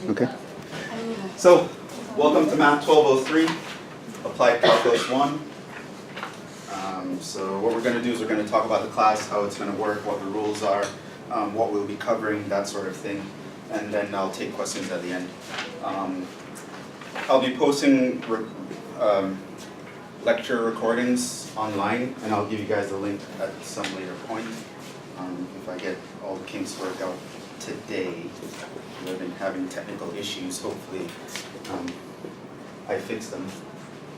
Okay. So, welcome to Math 1203, Applied Calculus 1. So what we're going to do is we're going to talk about the class, how it's going to work, what the rules are, what we'll be covering, that sort of thing. And then I'll take questions at the end. I'll be posting lecture recordings online, and I'll give you guys a link at some later point. If I get all the kinks worked out today. We've been having technical issues, hopefully I fix them.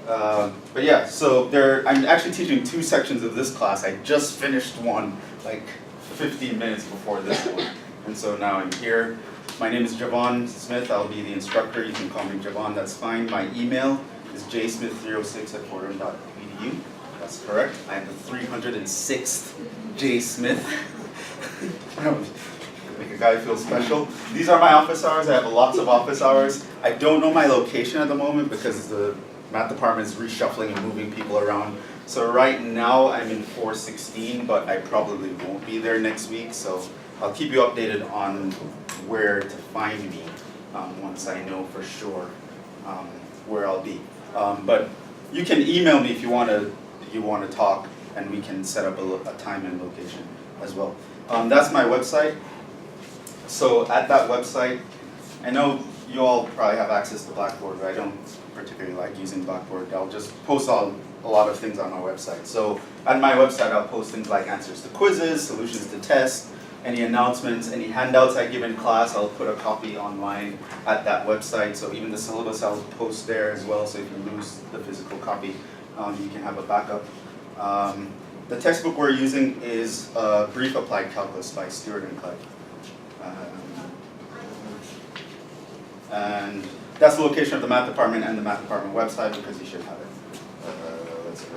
But yeah, so I'm actually teaching two sections of this class. I just finished one like 15 minutes before this one. And so now I'm here. My name is Jhevon Smith. I'll be the instructor. You can call me Jhevon, that's fine. My email is jsmith306@fordham.edu. That's correct. I am the 306th J. Smith. Make a guy feel special. These are my office hours. I have lots of office hours. I don't know my location at the moment because the math department is reshuffling and moving people around. So right now I'm in 416, but I probably won't be there next week. So I'll keep you updated on where to find me once I know for sure where I'll be. But you can email me if you want to talk, and we can set up a time and location as well. That's my website. So at that website, I know you all probably have access to Blackboard, but I don't particularly like using Blackboard. I'll just post a lot of things on my website. So at my website, I'll post things like answers to quizzes, solutions to tests, any announcements, any handouts I give in class, I'll put a copy online at that website. So even the syllabus I'll post there as well, so if you lose the physical copy, you can have a backup. The textbook we're using is Brief Applied Calculus by Stewart and Clegg. And that's the location of the math department and the math department website because you should have it. Let's go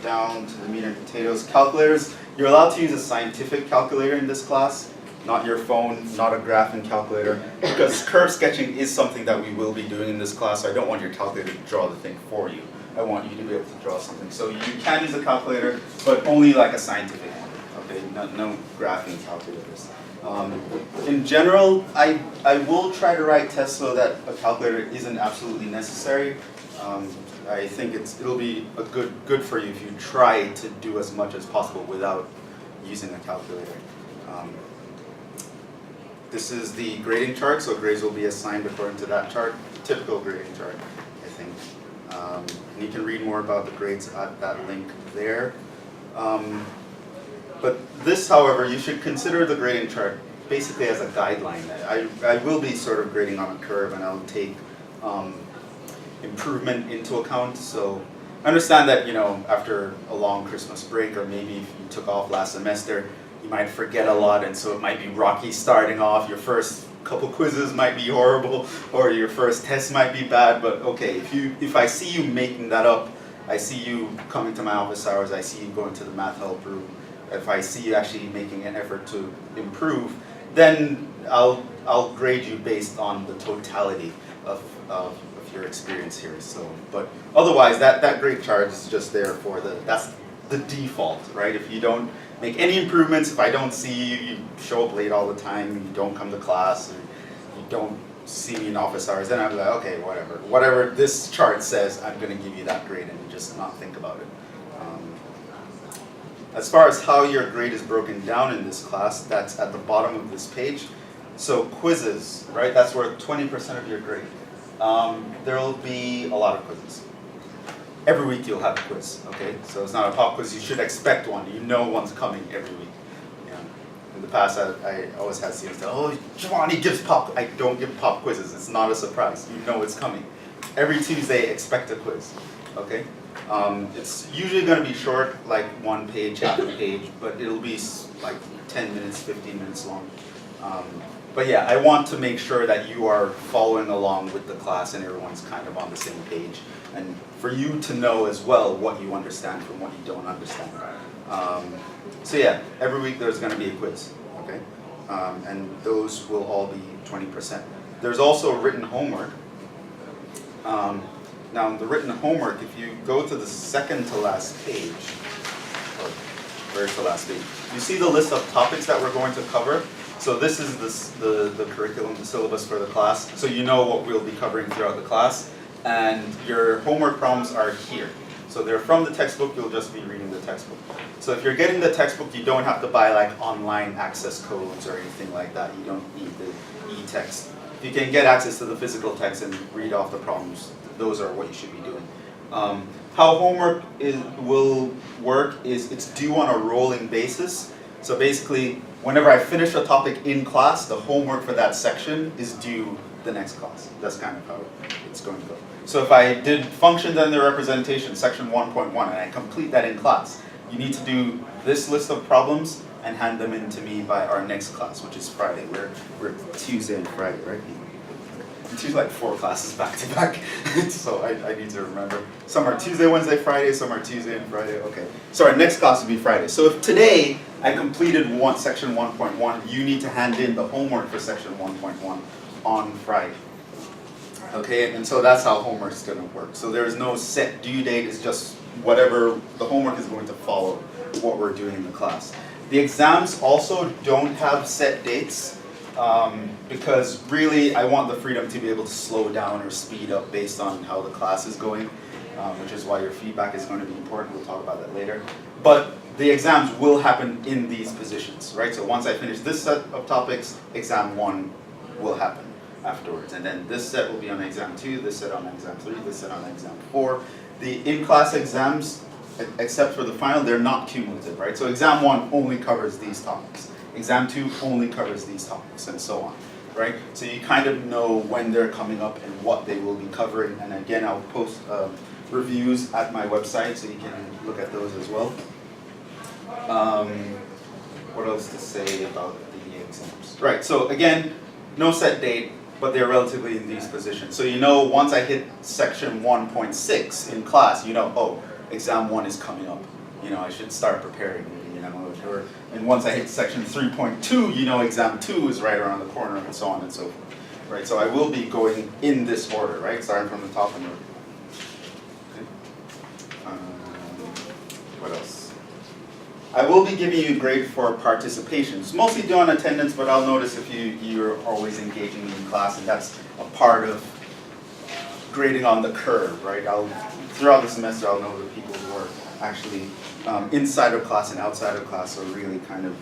down to the meat and potatoes. Calculators, you're allowed to use a scientific calculator in this class, not your phone, not a graphing calculator, because curve sketching is something that we will be doing in this class, so I don't want your calculator to draw the thing for you. I want you to be able to draw something. So you can use a calculator, but only like a scientific one, okay? No graphing calculators. In general, I will try to write tests so that a calculator isn't absolutely necessary. I think it'll be good for you if you try to do as much as possible without using a calculator. This is the grading chart, so grades will be assigned according to that chart, typical grading chart, I think. And you can read more about the grades at that link there. But this, however, you should consider the grading chart basically as a guideline. I will be sort of grading on a curve, and I'll take improvement into account. So understand that, after a long Christmas break, or maybe if you took off last semester, you might forget a lot, and so it might be rocky starting off. Your first couple quizzes might be horrible, or your first test might be bad. But okay, if I see you making that up, I see you coming to my office hours, I see you going to the math help room, if I see you actually making an effort to improve, then I'll grade you based on the totality of your experience here. So, but otherwise, that grade chart is just there for that's the default, right? If you don't make any improvements, if I don't see you, you show up late all the time, you don't come to class, or you don't see me in office hours, then I'm like, okay, whatever this chart says, I'm going to give you that grade and just not think about it. As far as how your grade is broken down in this class, that's at the bottom of this page. So quizzes, right? That's worth 20% of your grade. There will be a lot of quizzes. Every week you'll have a quiz, okay? So it's not a pop quiz, you should expect one. You know one's coming every week. In the past, I always had students say, oh, Jhevon, he gives pop. I don't give pop quizzes. It's not a surprise. You know it's coming. Every Tuesday, expect a quiz, okay? It's usually going to be short, like 1 page, half a page, but it'll be like 10 minutes, 15 minutes long. But yeah, I want to make sure that you are following along with the class and everyone's kind of on the same page. And for you to know as well what you understand from what you don't understand. So yeah, every week there's going to be a quiz, okay? And those will all be 20%. There's also written homework. Now, the written homework, if you go to the second to last page, or third to last page, you see the list of topics that we're going to cover. So this is the curriculum, the syllabus for the class. So you know what we'll be covering throughout the class. And your homework problems are here. So they're from the textbook, you'll just be reading the textbook. So if you're getting the textbook, you don't have to buy like online access codes or anything like that. You don't need the e-text. If you can get access to the physical text and read off the problems, those are what you should be doing. How homework will work is it's due on a rolling basis. So basically, whenever I finish a topic in class, the homework for that section is due the next class. That's kind of how it's going to go. So if I did functions and their representation, section 1.1, and I complete that in class, you need to do this list of problems and hand them in to me by our next class, which is Friday. We're Tuesday and Friday, right? We teach like 4 classes back to back, so I need to remember. Some are Tuesday, Wednesday, Friday, some are Tuesday and Friday, okay. So our next class will be Friday. So if today I completed section 1.1, you need to hand in the homework for section 1.1 on Friday. Okay, and so that's how homework is going to work. So there is no set due date, it's just whatever the homework is going to follow what we're doing in the class. The exams also don't have set dates. Because really I want the freedom to be able to slow down or speed up based on how the class is going, which is why your feedback is going to be important. We'll talk about that later. But the exams will happen in these positions, right? So once I finish this set of topics, exam 1 will happen afterwards. And then this set will be on exam 2, this set on exam 3, this set on exam 4. The in-class exams, except for the final, they're not cumulative, right? So exam 1 only covers these topics. Exam 2 only covers these topics, and so on, right? So you kind of know when they're coming up and what they will be covering. And again, I'll post reviews at my website, so you can look at those as well. What else to say about the exams? Right, so again, no set date, but they're relatively in these positions. So you know once I hit section 1.6 in class, you know, oh, exam 1 is coming up. You know, I should start preparing. And once I hit section 3.2, you know exam 2 is right around the corner, and so on and so forth. Right, so I will be going in this order, right, starting from the top and working. Okay. What else? I will be giving you a grade for participation. It's mostly due on attendance, but I'll notice if you're always engaging in class, and that's a part of grading on the curve, right? Throughout the semester, I'll know the people who are actually inside of class and outside of class are really kind of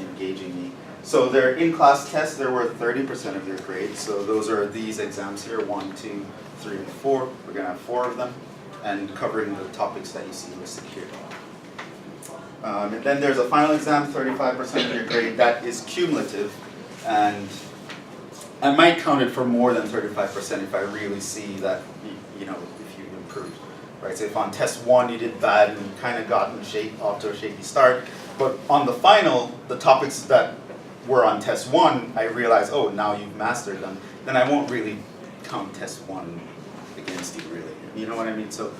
engaging me. So their in-class tests, they're worth 30% of your grade. So those are these exams here, 1, 2, 3, and 4. We're going to have 4 of them, and covering the topics that you see listed here. And then there's a final exam, 35% of your grade. That is cumulative, and I might count it for more than 35% if I really see that, you know, if you improved. Right, so if on test 1 you did bad and you kind of got off to a shaky start, but on the final, the topics that were on test 1, I realized, oh, now you've mastered them, then I won't really count test 1 against you, really. You know what I mean? So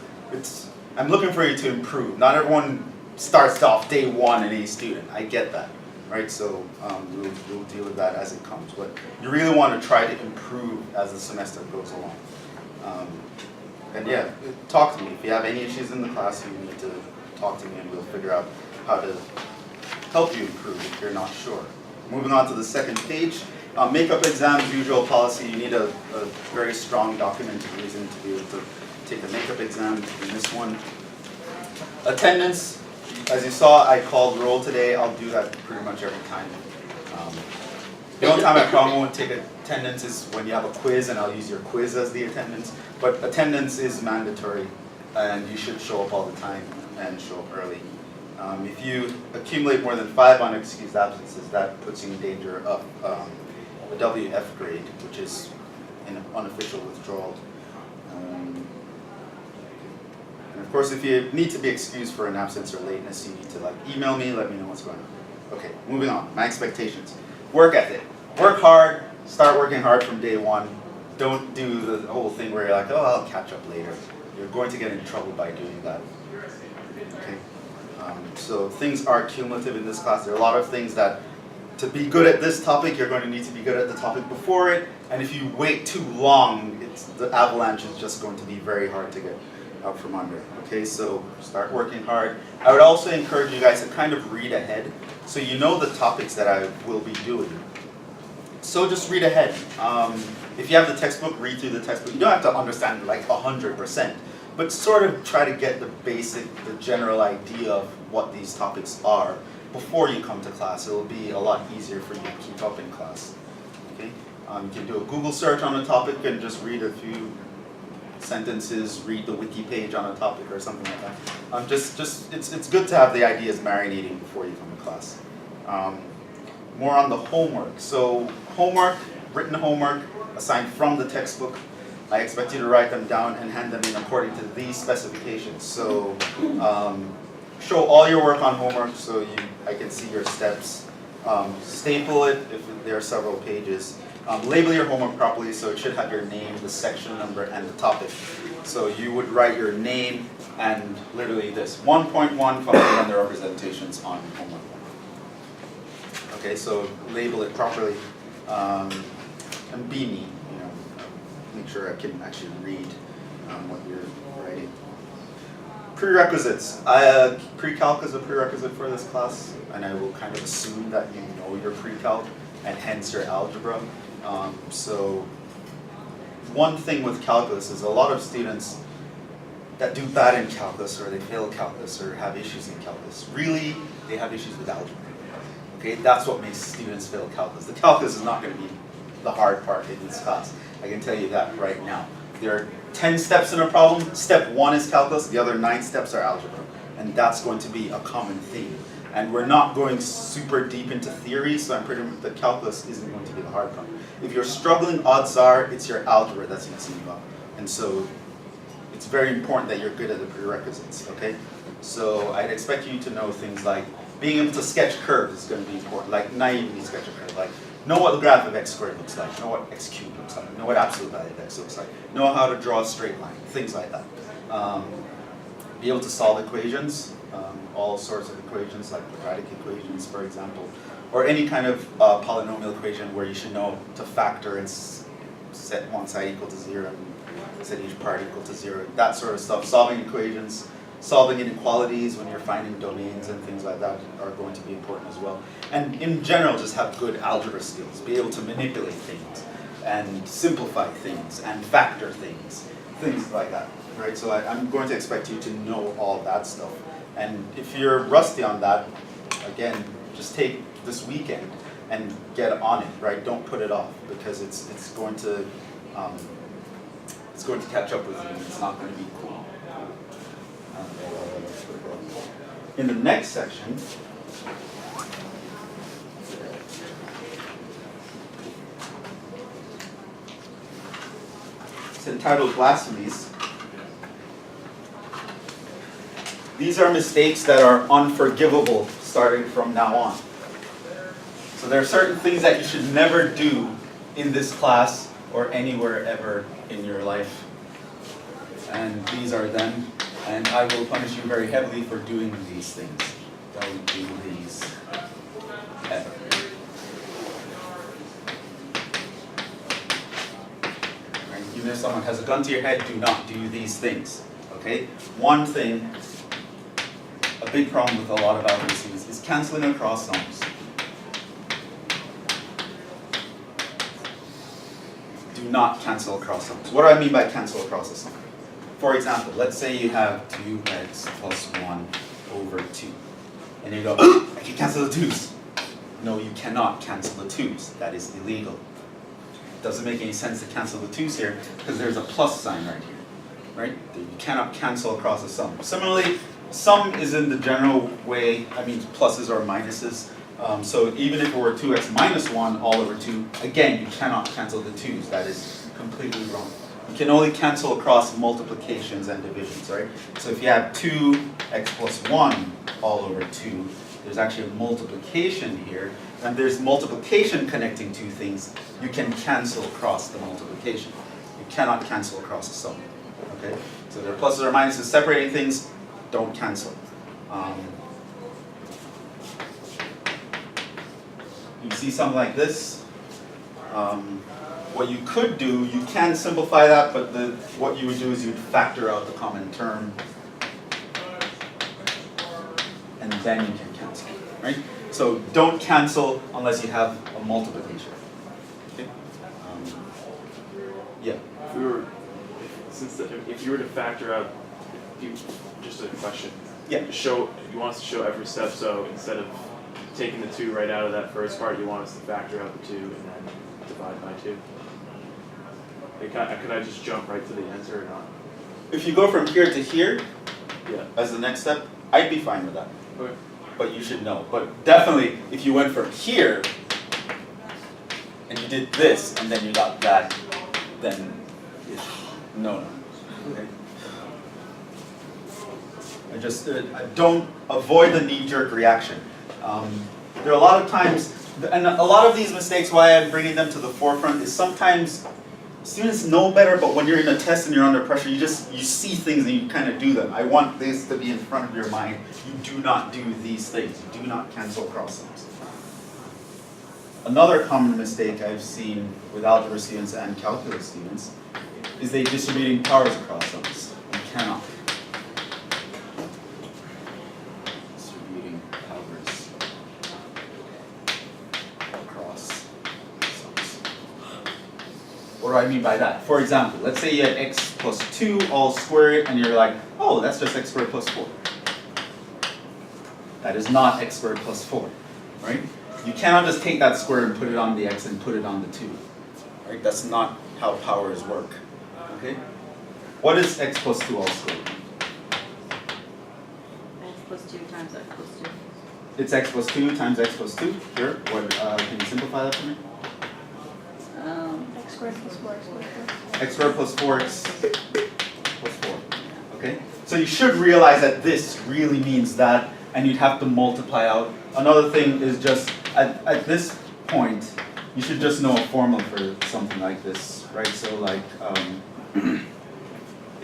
I'm looking for you to improve. Not everyone starts off day 1 an A student. I get that, right? So we'll deal with that as it comes. But you really want to try to improve as the semester goes along. And yeah, talk to me. If you have any issues in the class, you need to talk to me and we'll figure out how to help you improve if you're not sure. Moving on to the second page. Makeup exams, usual policy, you need a very strong documented reason to be able to take the makeup exam in this one. Attendance, as you saw, I called roll today. I'll do that pretty much every time. The only time I probably won't take attendance is when you have a quiz, and I'll use your quiz as the attendance. But attendance is mandatory, and you should show up all the time and show up early. If you accumulate more than 5 unexcused absences, that puts you in danger of a WF grade, which is an unofficial withdrawal. And of course, if you need to be excused for an absence or lateness, you need to email me, let me know what's going on. Okay, moving on. My expectations. Work ethic. Work hard. Start working hard from day 1. Don't do the whole thing where you're like, oh, I'll catch up later. You're going to get in trouble by doing that. Okay. So things are cumulative in this class. There are a lot of things that, to be good at this topic, you're going to need to be good at the topic before it. And if you wait too long, the avalanche is just going to be very hard to get out from under. Okay, so start working hard. I would also encourage you guys to kind of read ahead, so you know the topics that I will be doing. So just read ahead. If you have the textbook, read through the textbook. You don't have to understand it like 100%, but sort of try to get the basic, the general idea of what these topics are before you come to class. It will be a lot easier for you to keep up in class. Okay? You can do a Google search on a topic and just read a few sentences, read the wiki page on a topic or something like that. It's good to have the ideas marinating before you come to class. More on the homework. So homework, written homework, assigned from the textbook. I expect you to write them down and hand them in according to these specifications. So show all your work on homework so I can see your steps. Staple it if there are several pages. Label your homework properly so it should have your name, the section number, and the topic. So you would write your name and literally this, 1.1 function and the representations on homework. Okay, so label it properly and be me, make sure I can actually read what you're writing. Prerequisites. Pre-calc is a prerequisite for this class, and I will kind of assume that you know your pre-calc and hence your algebra. So one thing with calculus is a lot of students that do bad in calculus or they fail calculus or have issues in calculus, really they have issues with algebra. Okay, that's what makes students fail calculus. The calculus is not going to be the hard part in this class. I can tell you that right now. There are 10 steps in a problem. Step 1 is calculus, the other 9 steps are algebra. And that's going to be a common theme. And we're not going super deep into theory, so I'm pretty much, the calculus isn't going to be the hard part. If you're struggling, odds are it's your algebra that's messing you up. And so it's very important that you're good at the prerequisites, okay? So I'd expect you to know things like being able to sketch curves is going to be important, like naively sketch a curve, like know what the graph of x squared looks like, know what x cubed looks like, know what absolute value of x looks like, know how to draw a straight line, things like that. Be able to solve equations, all sorts of equations like quadratic equations, for example, or any kind of polynomial equation where you should know to factor and set one side equal to 0 and set each part equal to 0, that sort of stuff. Solving equations, solving inequalities when you're finding domains and things like that are going to be important as well. And in general, just have good algebra skills, be able to manipulate things and simplify things and factor things, things like that, right? So I'm going to expect you to know all that stuff. And if you're rusty on that, again, just take this weekend and get on it, right? Don't put it off because it's going to catch up with you. It's not going to be cool. In the next section, it's entitled Blasphemies. These are mistakes that are unforgivable starting from now on. So there are certain things that you should never do in this class or anywhere ever in your life. And these are them. And I will punish you very heavily for doing these things. Don't do these ever. Right? Even if someone has a gun to your head, do not do these things. Okay? One thing, a big problem with a lot of algebra students is canceling across sums. Do not cancel across sums. What do I mean by cancel across a sum? For example, let's say you have 2x plus 1 over 2. And you go, oh, I can cancel the 2's. No, you cannot cancel the 2's. That is illegal. It doesn't make any sense to cancel the 2's here because there's a plus sign right here. Right? You cannot cancel across a sum. Similarly, sum is in the general way, I mean pluses or minuses. So even if it were 2x minus 1 all over 2, again, you cannot cancel the 2's. That is completely wrong. You can only cancel across multiplications and divisions, right? So if you have 2x plus 1 all over 2, there's actually a multiplication here, and there's multiplication connecting two things. You can cancel across the multiplication. You cannot cancel across a sum, okay? So there are pluses or minuses separating things, don't cancel. You see something like this. What you could do, you can simplify that, but what you would do is you'd factor out the common term, and then you can cancel, right? So don't cancel unless you have a multiplication. if you were to factor out, just a question. Yeah. You want us to show every step, so instead of taking the 2 right out of that first part, you want us to factor out the 2 and then divide by 2? Could I just jump right to the answer or not? If you go from here to here, Yeah. as the next step, I'd be fine with that. Okay. But you should know. But definitely, if you went from here, and you did this, and then you got that, then no. Okay. I don't avoid the knee-jerk reaction. There are a lot of times, and a lot of these mistakes, why I'm bringing them to the forefront is sometimes students know better, but when you're in a test and you're under pressure, you see things and you kind of do them. I want this to be in front of your mind. You do not do these things. You do not cancel cross-sums. Another common mistake I've seen with algebra students and calculus students is they distributing powers across sums. You cannot. Distributing powers across sums. What do I mean by that? For example, let's say you had x plus 2 all squared, and you're like, oh, that's just x squared plus 4. That is not x squared plus 4, right? You cannot just take that square and put it on the x and put it on the 2. Right? That's not how powers work. Okay? What is x plus 2 all squared? X plus 2 times x plus 2. It's x plus 2 times x plus 2. Sure. What, can you simplify that for me? X squared plus 4 x squared. X squared plus 4x plus 4. Okay? So you should realize that this really means that, and you'd have to multiply out. Another thing is just, at this point, you should just know a formula for something like this, right? So like a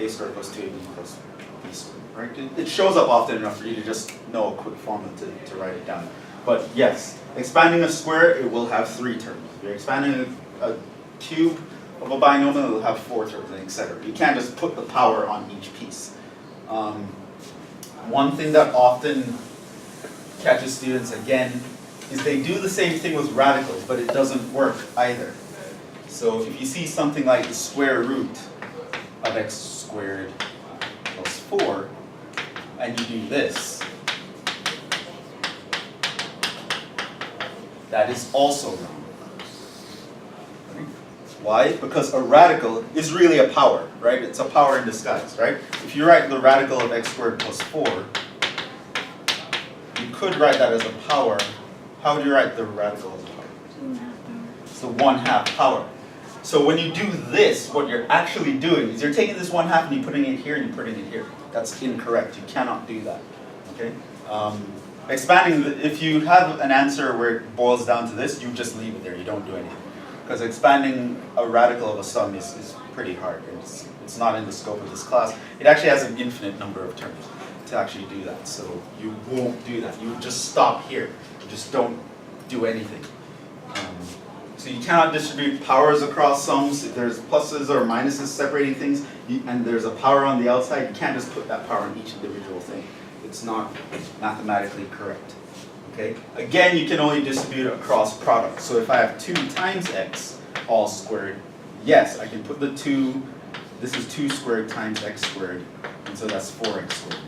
squared plus 2ab plus b squared, right? It shows up often enough for you to just know a quick formula to write it down. But yes, expanding a square, it will have 3 terms. If you're expanding a cube of a binomial, it will have 4 terms, and etc. You can't just put the power on each piece. One thing that often catches students again is they do the same thing with radicals, but it doesn't work either. So if you see something like the square root of x squared plus 4, and you do this, that is also wrong. Right? Why? Because a radical is really a power, right? It's a power in disguise, right? If you write the radical of x squared plus 4, you could write that as a power. How would you write the radical as a power? 2.5 power. It's the 1/2 power. So when you do this, what you're actually doing is you're taking this 1/2 and you're putting it here and you're putting it here. That's incorrect. You cannot do that. Okay? Expanding, if you have an answer where it boils down to this, you just leave it there. You don't do anything. Because expanding a radical of a sum is pretty hard. It's not in the scope of this class. It actually has an infinite number of terms to actually do that. So you won't do that. You would just stop here. You just don't do anything. So you cannot distribute powers across sums. If there's pluses or minuses separating things, and there's a power on the outside, you can't just put that power on each individual thing. It's not mathematically correct. Okay? Again, you can only distribute across products. So if I have 2 times x all squared, yes, I can put the 2, this is 2 squared times x squared, and so that's 4x squared.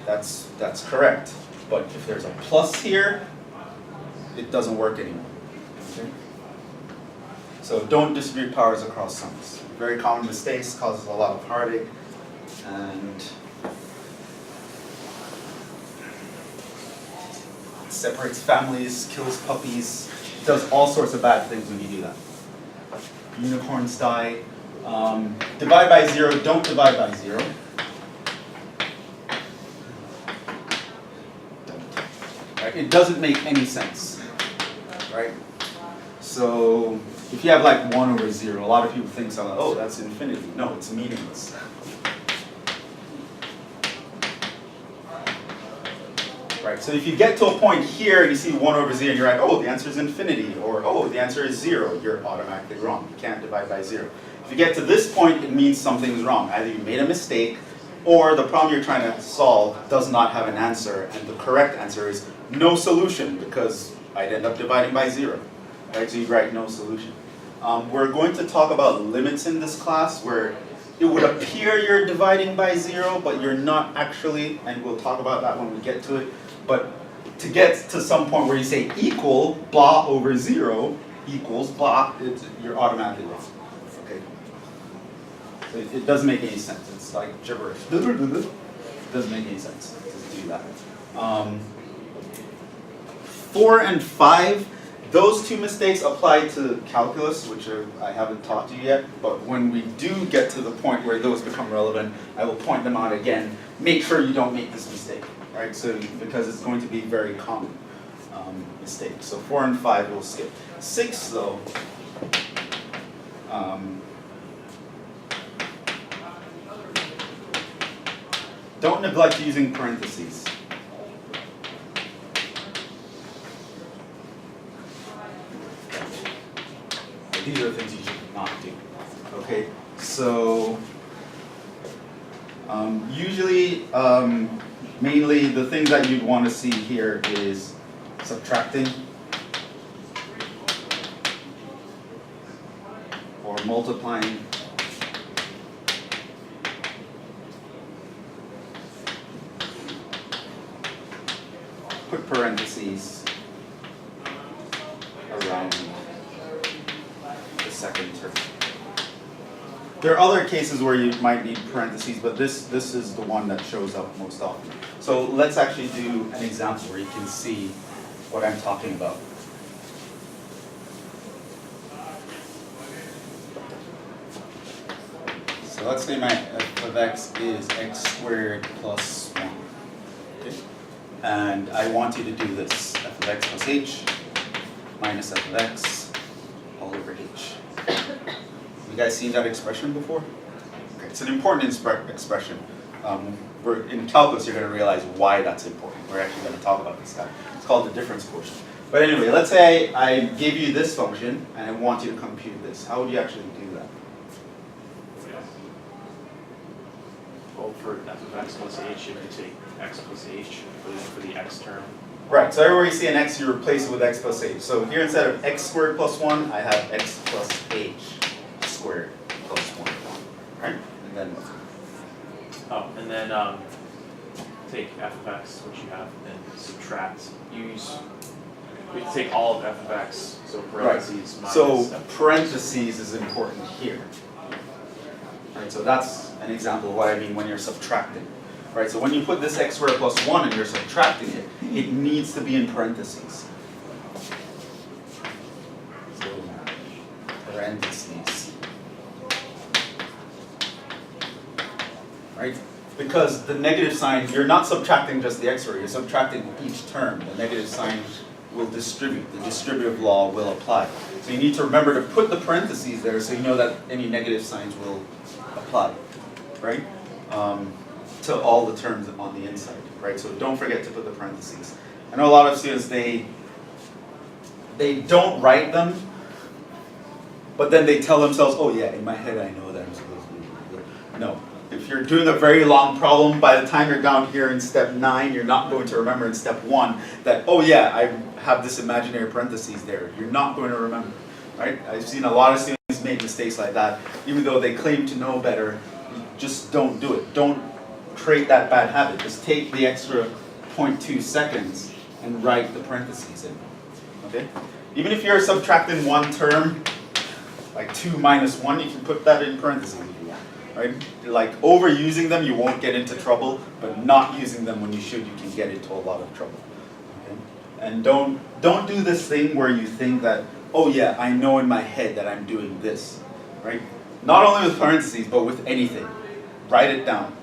That's correct. But if there's a plus here, it doesn't work anymore. Okay? So don't distribute powers across sums. Very common mistakes, causes a lot of heartache, and separates families, kills puppies, does all sorts of bad things when you do that. Unicorns die. Divide by 0, don't divide by 0. Right? It doesn't make any sense, right? So if you have like 1 over 0, a lot of people think, oh, that's infinity. No, it's meaningless. Right, so if you get to a point here and you see 1 over 0 and you're like, oh, the answer is infinity, or oh, the answer is 0, you're automatically wrong. You can't divide by 0. If you get to this point, it means something's wrong. Either you made a mistake, or the problem you're trying to solve does not have an answer, and the correct answer is no solution, because I'd end up dividing by 0. Right, so you write no solution. We're going to talk about limits in this class, where it would appear you're dividing by 0, but you're not actually, and we'll talk about that when we get to it. But to get to some point where you say equal blah over 0 equals blah, you're automatically wrong. Okay. So it doesn't make any sense. It's like gibberish. It doesn't make any sense to do that. 4 and 5, those two mistakes apply to calculus, which I haven't taught you yet, but when we do get to the point where those become relevant, I will point them out again. Make sure you don't make this mistake, right? So, because it's going to be a very common mistake. So 4 and 5 we'll skip. 6 though, don't neglect using parentheses. These are things you should not do. Okay, so usually, mainly the things that you'd want to see here is subtracting or multiplying. Put parentheses around the second term. There are other cases where you might need parentheses, but this is the one that shows up most often. So let's actually do an example where you can see what I'm talking about. So let's say my f of x is x squared plus 1. Okay? And I want you to do this, f of x plus h minus f of x all over h. You guys seen that expression before? Okay, it's an important expression. In calculus, you're going to realize why that's important. We're actually going to talk about this guy. It's called the difference quotient. But anyway, let's say I give you this function and I want you to compute this. How would you actually do that? Well, for f of x plus h, you could take x plus h for the x term. Right, so everywhere you see an x, you replace it with x plus h. So here instead of x squared plus 1, I have x plus h squared plus 1. Right? And then And then take f of x, which you have, and subtract. We can take all of f of x, so parentheses minus. So parentheses is important here. Right, so that's an example of what I mean when you're subtracting. Right, so when you put this x squared plus 1 and you're subtracting it, it needs to be in parentheses. So parentheses. Right? Because the negative sign, you're not subtracting just the x squared, you're subtracting each term. The negative sign will distribute. The distributive law will apply. So you need to remember to put the parentheses there so you know that any negative signs will apply. Right? To all the terms on the inside. Right? So don't forget to put the parentheses. I know a lot of students, they don't write them, but then they tell themselves, oh yeah, in my head I know that I'm supposed to do it. No. If you're doing a very long problem, by the time you're down here in step 9, you're not going to remember in step 1 that, oh yeah, I have this imaginary parentheses there. You're not going to remember, right? I've seen a lot of students make mistakes like that. Even though they claim to know better, just don't do it. Don't create that bad habit. Just take the extra 0.2 seconds and write the parentheses in, okay? Even if you're subtracting one term, like 2 minus 1, you can put that in parentheses. Right? Like overusing them, you won't get into trouble, but not using them when you should, you can get into a lot of trouble. Okay? And don't do this thing where you think that, oh yeah, I know in my head that I'm doing this, right? Not only with parentheses, but with anything. Write it down,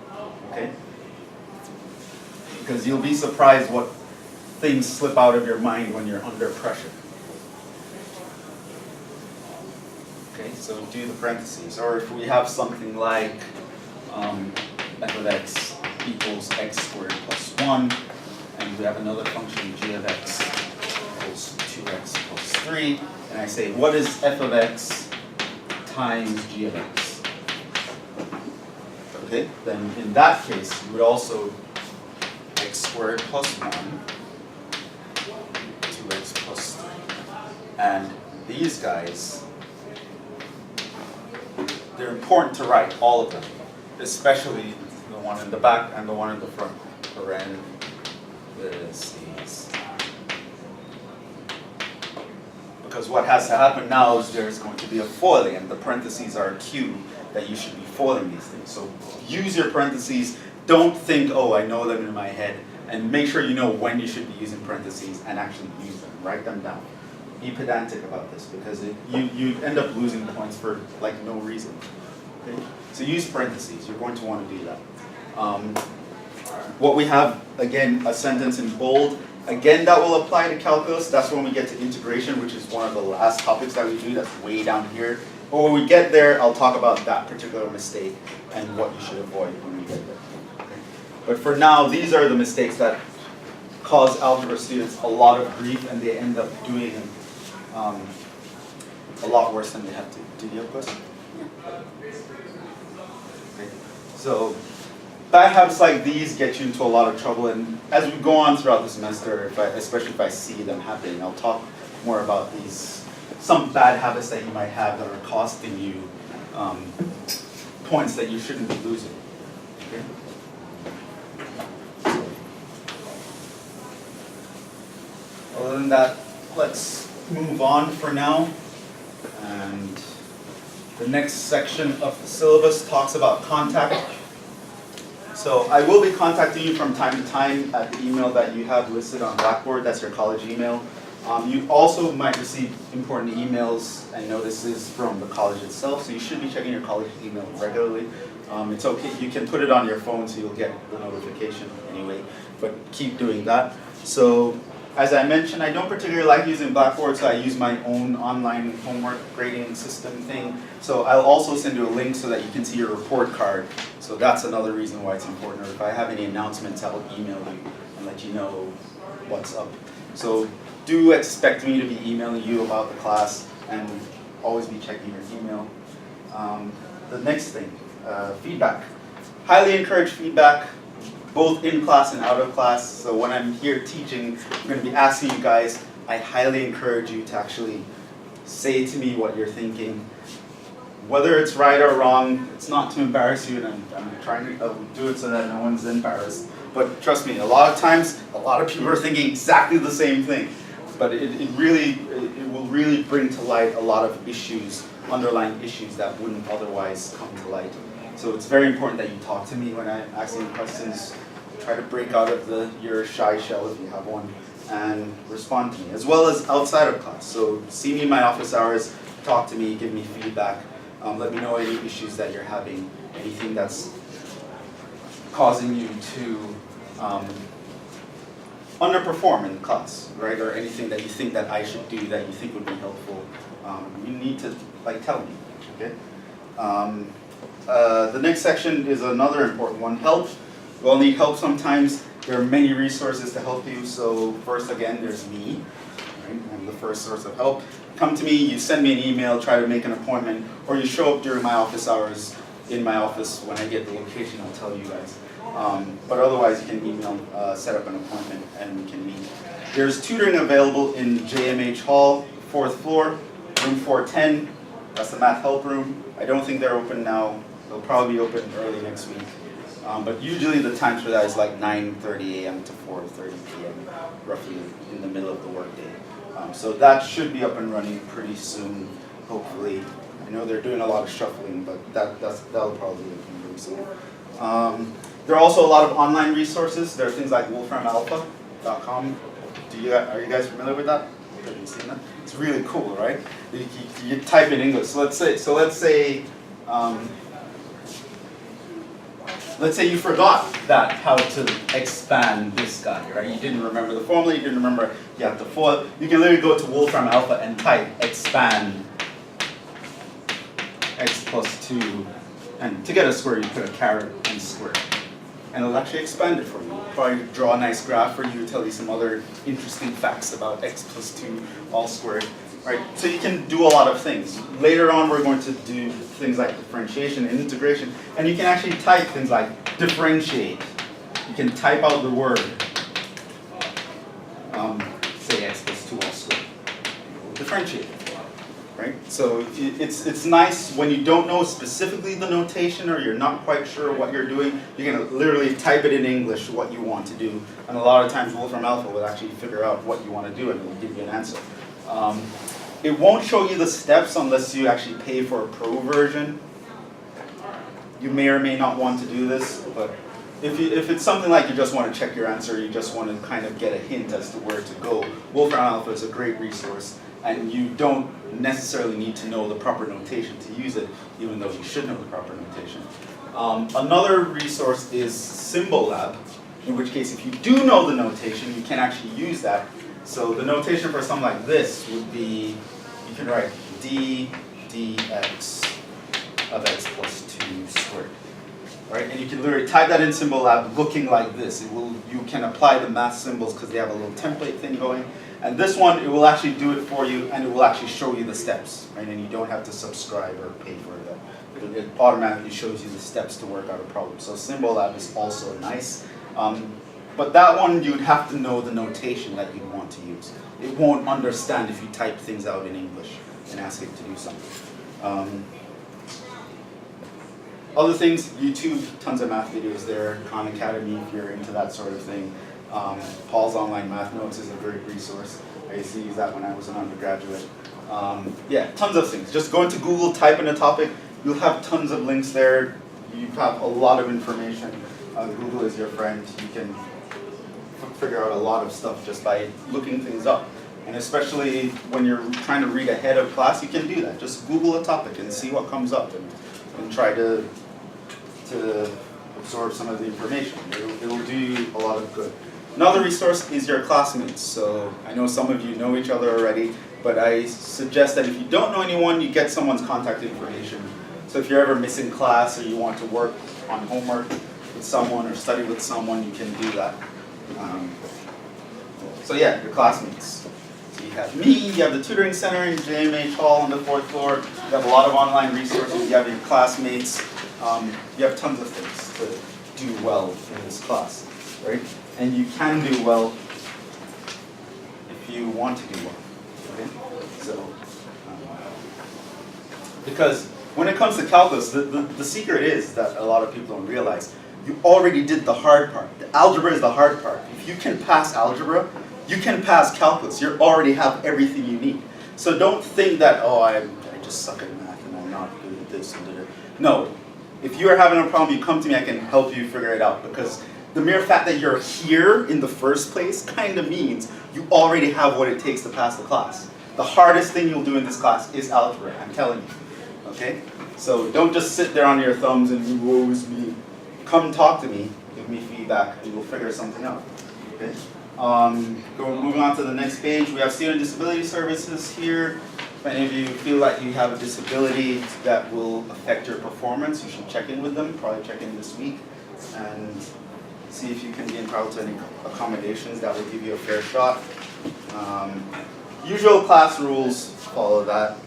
okay? Because you'll be surprised what things slip out of your mind when you're under pressure. Okay, so do the parentheses. Or if we have something like f of x equals x squared plus 1, and we have another function g of x equals 2x plus 3, and I say, what is f of x times g of x? Okay, then in that case, you would also x squared plus 1, 2x plus 3. And these guys, they're important to write, all of them, especially the one in the back and the one in the front. Parentheses. Because what has to happen now is there's going to be a foiling, and the parentheses are a cue that you should be foiling these things. So use your parentheses. Don't think, oh, I know them in my head. And make sure you know when you should be using parentheses and actually use them. Write them down. Be pedantic about this because you end up losing points for like no reason. Okay? So use parentheses. You're going to want to do that. What we have, again, a sentence in bold. Again, that will apply to calculus. That's when we get to integration, which is one of the last topics that we do. That's way down here. But when we get there, I'll talk about that particular mistake and what you should avoid when we get there. Okay? But for now, these are the mistakes that cause algebra students a lot of grief, and they end up doing a lot worse than they have to. Did you have a question? Okay. So bad habits like these get you into a lot of trouble, and as we go on throughout the semester, especially if I see them happening, I'll talk more about some bad habits that you might have that are costing you points that you shouldn't be losing. Okay? Other than that, let's move on for now. And the next section of the syllabus talks about contact. So I will be contacting you from time to time at the email that you have listed on Blackboard. That's your college email. You also might receive important emails and notices from the college itself, so you should be checking your college email regularly. It's okay, you can put it on your phone so you'll get the notification anyway, but keep doing that. So as I mentioned, I don't particularly like using Blackboard, so I use my own online homework grading system thing. So I'll also send you a link so that you can see your report card. So that's another reason why it's important. Or if I have any announcements, I'll email you and let you know what's up. So do expect me to be emailing you about the class and always be checking your email. The next thing, feedback. Highly encourage feedback, both in class and out of class. So when I'm here teaching, I'm going to be asking you guys, I highly encourage you to actually say to me what you're thinking. Whether it's right or wrong, it's not to embarrass you, and I'm trying to do it so that no one's embarrassed. But trust me, a lot of times, a lot of people are thinking exactly the same thing. But it will really bring to light a lot of issues, underlying issues that wouldn't otherwise come to light. So it's very important that you talk to me when I'm asking questions. Try to break out of your shy shell if you have one, and respond to me, as well as outside of class. So see me in my office hours, talk to me, give me feedback. Let me know any issues that you're having, anything that's causing you to underperform in class, right? Or anything that you think that I should do that you think would be helpful. You need to tell me, okay? The next section is another important one, help. You all need help sometimes. There are many resources to help you. So first, again, there's me, right? I'm the first source of help. Come to me, you send me an email, try to make an appointment, or you show up during my office hours in my office. When I get the location, I'll tell you guys. But otherwise, you can email, set up an appointment, and we can meet. There's tutoring available in JMH Hall, 4th floor, room 410. That's the math help room. I don't think they're open now. They'll probably be open early next week. But usually the times for that is like 9:30 a.m. to 4:30 p.m., roughly in the middle of the workday. So that should be up and running pretty soon, hopefully. I know they're doing a lot of shuffling, but that'll probably be open pretty soon. There are also a lot of online resources. There are things like wolframalpha.com. Are you guys familiar with that? Have you seen that? It's really cool, right? You type in English. So let's say you forgot how to expand this guy, right? You didn't remember the formula, you didn't remember you have to FOIL. You can literally go to Wolfram Alpha and type expand x plus 2, and to get a square, you put a caret and square. And it'll actually expand it for you. It'll probably draw a nice graph for you, tell you some other interesting facts about x plus 2 all squared. Right? So you can do a lot of things. Later on, we're going to do things like differentiation and integration, and you can actually type things like differentiate. You can type out the word, say x plus 2 all squared. Differentiate, right? right? So it's nice when you don't know specifically the notation or you're not quite sure what you're doing, you can literally type it in English what you want to do. And a lot of times Wolfram Alpha will actually figure out what you want to do and it will give you an answer. It won't show you the steps unless you actually pay for a pro version. You may or may not want to do this, but if it's something like you just want to check your answer, you just want to kind of get a hint as to where to go, Wolfram Alpha is a great resource, and you don't necessarily need to know the proper notation to use it, even though you should know the proper notation. Another resource is Symbol Lab, in which case if you do know the notation, you can actually use that. So the notation for something like this would be, you can write d dx of x plus 2 squared. Right? And you can literally type that in Symbol Lab looking like this. You can apply the math symbols because they have a little template thing going. And this one, it will actually do it for you and it will actually show you the steps. Right? And you don't have to subscribe or pay for it. It automatically shows you the steps to work out a problem. So Symbol Lab is also nice. But that one, you'd have to know the notation that you'd want to use. It won't understand if you type things out in English and ask it to do something. Other things, YouTube, tons of math videos there. Khan Academy, if you're into that sort of thing. Paul's Online Math Notes is a great resource. I used to use that when I was an undergraduate. Yeah, tons of things. Just go into Google, type in a topic. You'll have tons of links there. You have a lot of information. Google is your friend. You can figure out a lot of stuff just by looking things up. And especially when you're trying to read ahead of class, you can do that. Just Google a topic and see what comes up and try to absorb some of the information. It'll do you a lot of good. Another resource is your classmates. So I know some of you know each other already, but I suggest that if you don't know anyone, you get someone's contact information. So if you're ever missing class or you want to work on homework with someone or study with someone, you can do that. So yeah, your classmates. So you have me, you have the tutoring center in JMH Hall on the 4th floor. You have a lot of online resources. You have your classmates. You have tons of things to do well in this class, right? And you can do well if you want to do well, okay? So, because when it comes to calculus, the secret is that a lot of people don't realize, you already did the hard part. The algebra is the hard part. If you can pass algebra, you can pass calculus. You already have everything you need. So don't think that, oh, I just suck at math and I'm not good at this and that. No. If you are having a problem, you come to me, I can help you figure it out. Because the mere fact that you're here in the first place kind of means you already have what it takes to pass the class. The hardest thing you'll do in this class is algebra, I'm telling you. Okay? So don't just sit there on your thumbs and woe is me. Come talk to me, give me feedback, and we'll figure something out. Okay? Moving on to the next page, we have student disability services here. If any of you feel like you have a disability that will affect your performance, you should check in with them, probably check in this week, and see if you can be entitled to any accommodations that will give you a fair shot. Usual class rules, follow that.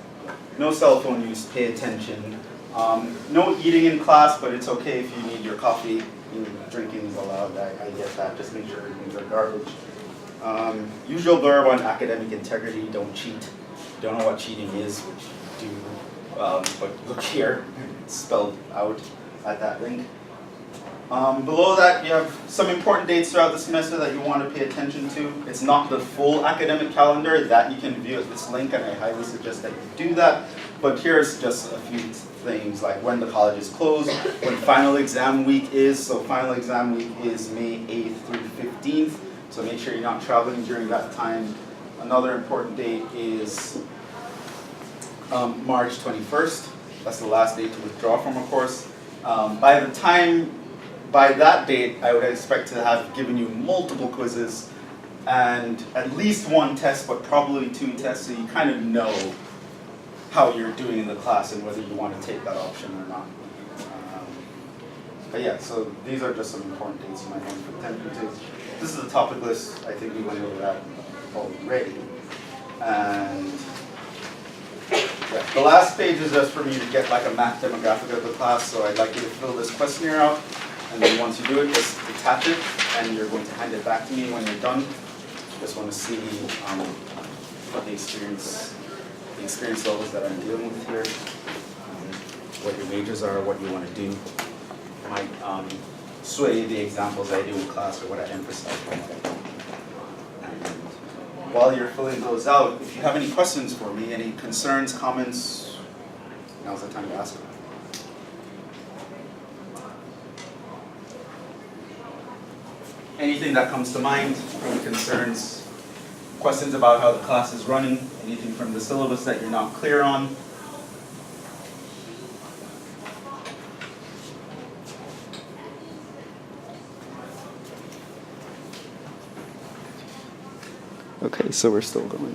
No cell phone use, pay attention. No eating in class, but it's okay if you need your coffee. Drinking is allowed, I get that. Just make sure things are garbage. Usual blurb on academic integrity, don't cheat. Don't know what cheating is, which you do, but look here, it's spelled out at that link. Below that, you have some important dates throughout the semester that you want to pay attention to. It's not the full academic calendar that you can view at this link, and I highly suggest that you do that. But here's just a few things, like when the college is closed, when final exam week is. So final exam week is May 8th through 15th, so make sure you're not traveling during that time. Another important date is March 21st. That's the last date to withdraw from a course. By that date, I would expect to have given you multiple quizzes and at least one test, but probably 2 tests, so you kind of know how you're doing in the class and whether you want to take that option or not. But yeah, so these are just some important dates you might want to pay attention to. This is the topic list. I think we went over that already. And yeah, the last page is just for me to get like a math demographic of the class, so I'd like you to fill this questionnaire out. And then once you do it, just attach it, and you're going to hand it back to me when you're done. Just want to see what the experience the experience levels that I'm dealing with here, what your majors are, what you want to do, might sway the examples I do in class or what I emphasize when I do. And while you're filling those out, if you have any questions for me, any concerns, comments, now's the time to ask them. Anything that comes to mind, any concerns, questions about how the class is running, anything from the syllabus that you're not clear on? Okay, so we're still going.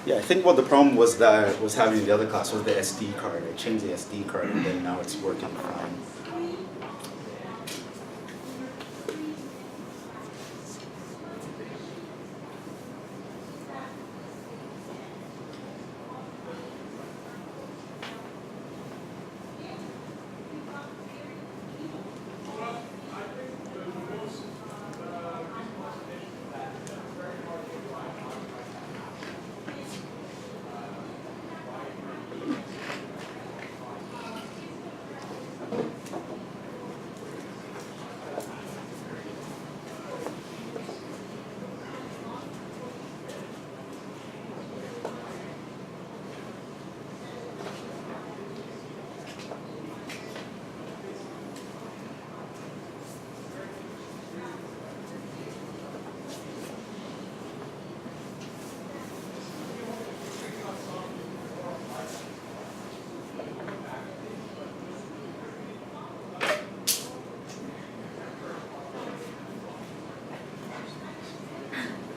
Yeah, I think what the problem was that was having in the other class was the SD card. I changed the SD card and then now it's working fine.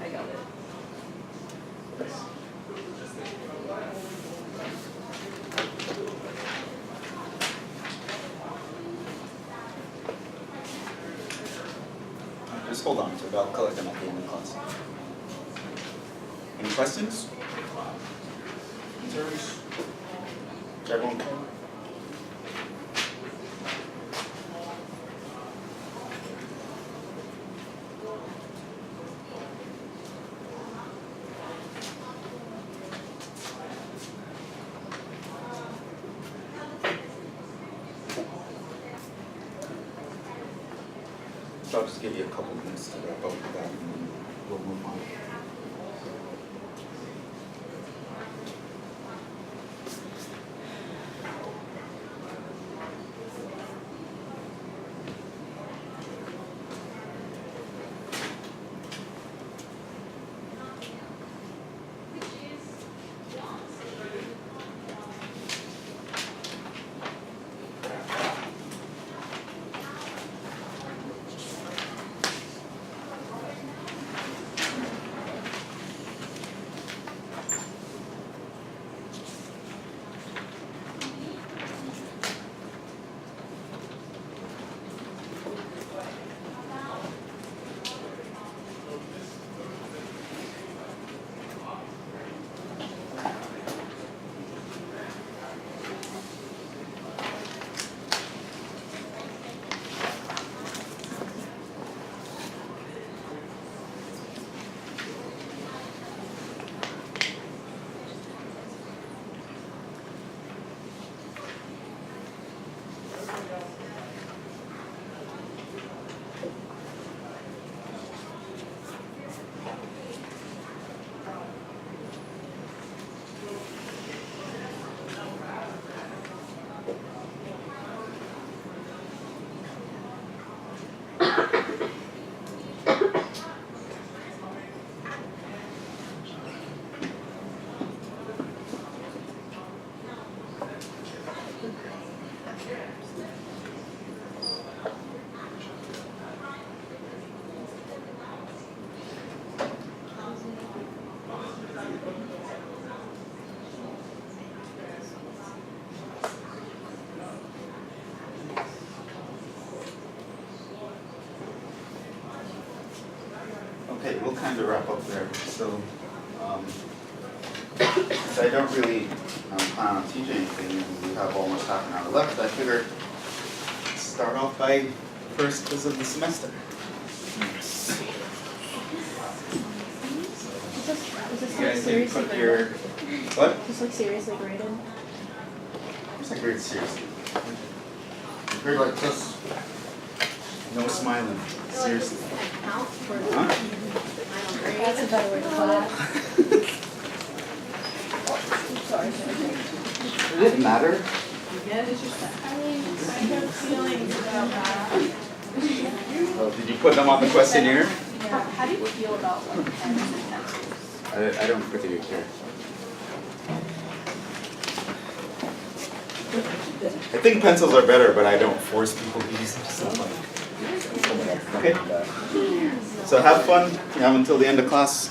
I got it. Just hold on to it, I'll collect them at the end of class. Any questions? Concerns? Everyone? So I'll just give you a couple minutes to wrap up with that and then we'll move on. Okay, we'll kind of wrap up there. So, since I don't really plan on teaching anything, and we have almost half an hour left, I figured start off by first quiz of the semester. Is this You guys can seriously put good your work? What? Just like seriously graded. It's like very seriously. Very like this. No smiling. Seriously. Count for the Huh? final grade. That's a better way to put it. Sorry. Does it matter? I mean, I have feelings about that. Oh, did you put them on the questionnaire? How do you feel about like pens and pencils? I don't particularly care. I think pencils are better, but I don't force people to use them. So okay. So have fun. You have until the end of class.